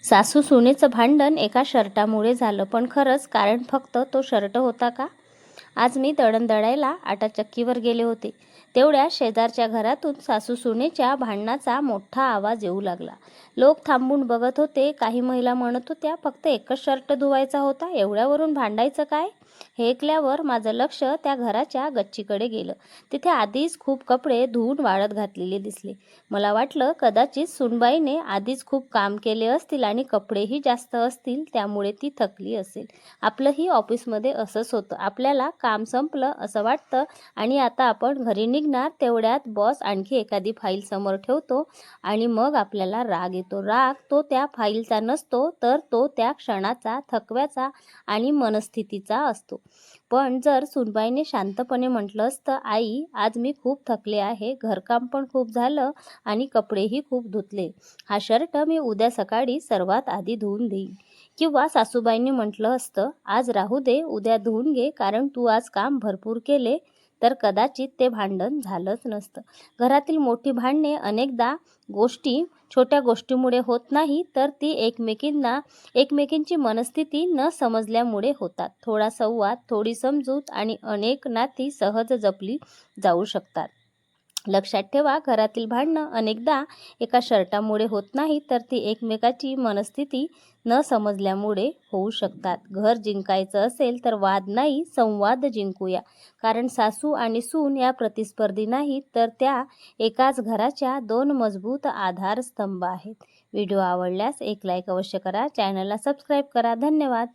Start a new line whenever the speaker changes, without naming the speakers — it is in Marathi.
सासू सुनेचं भांडण एका शर्टामुळे झालं, पण खरंच कारण फक्त तो शर्ट होता का? आज मी दळण दळायला आटा चक्कीवर गेले होते. तेवढ्या शेजारच्या घरातून सासू सुनेच्या भांडणाचा मोठा आवाज येऊ लागला. लोक थांबून बघत होते. काही महिला म्हणत होत्या, फक्त एकच शर्ट धुवायचा होता, एवढ्यावरून भांडायचं काय? हे ऐकल्यावर माझं लक्ष त्या घराच्या गच्चीकडे गेलं. तिथे आधीच खूप कपडे धुवून वाळत घातलेले दिसले. मला वाटलं कदाचित सुनबाईने आधीच खूप काम केले असतील आणि कपडेही जास्त असतील, त्यामुळे ती थकली असेल. आपलंही ऑफिसमध्ये असंच होतं. आपल्याला काम संपलं असं वाटतं आणि आता आपण घरी निघणार, तेवढ्यात बॉस आणखी एखादी फाईल समोर ठेवतो आणि मग आपल्याला राग येतो. राग तो त्या फाईलचा नसतो, तर तो त्या क्षणाचा, थकव्याचा आणि मनस्थितीचा असतो. पण जर सुनबाईने शांतपणे म्हटलं असतं, आई आज मी खूप थकले आहे, घरकाम पण खूप झालं आणि कपडेही खूप धुतले, हा शर्ट मी उद्या सकाळी सर्वात आधी धुवून देईन. किंवा सासूबाईंनी म्हटलं असतं, आज राहू दे, उद्या धुवून घे, कारण तू आज काम भरपूर केले, तर कदाचित ते भांडण झालंच नसतं. घरातील मोठी भांडणे अनेकदा छोट्या गोष्टीमुळे होत नाही, तर ती एकमेकींची मनस्थिती न समजल्यामुळे होतात. थोडा संवाद, थोडी समजूत आणि अनेक नाती सहज जपली जाऊ शकतात. लक्षात ठेवा, घरातील भांडणं अनेकदा एका शर्टामुळे होत नाही, तर ती एकमेकाची मनस्थिती न समजल्यामुळे होऊ शकतात. घर जिंकायचं असेल तर वाद नाही, संवाद जिंकूया. कारण सासू आणि सून या प्रतिस्पर्धी नाहीत, तर त्या एकाच घराच्या दोन मजबूत आधारस्तंभ आहेत. व्हिडिओ आवडल्यास एक लाईक अवश्य करा. चॅनलला सबस्क्राईब करा. धन्यवाद.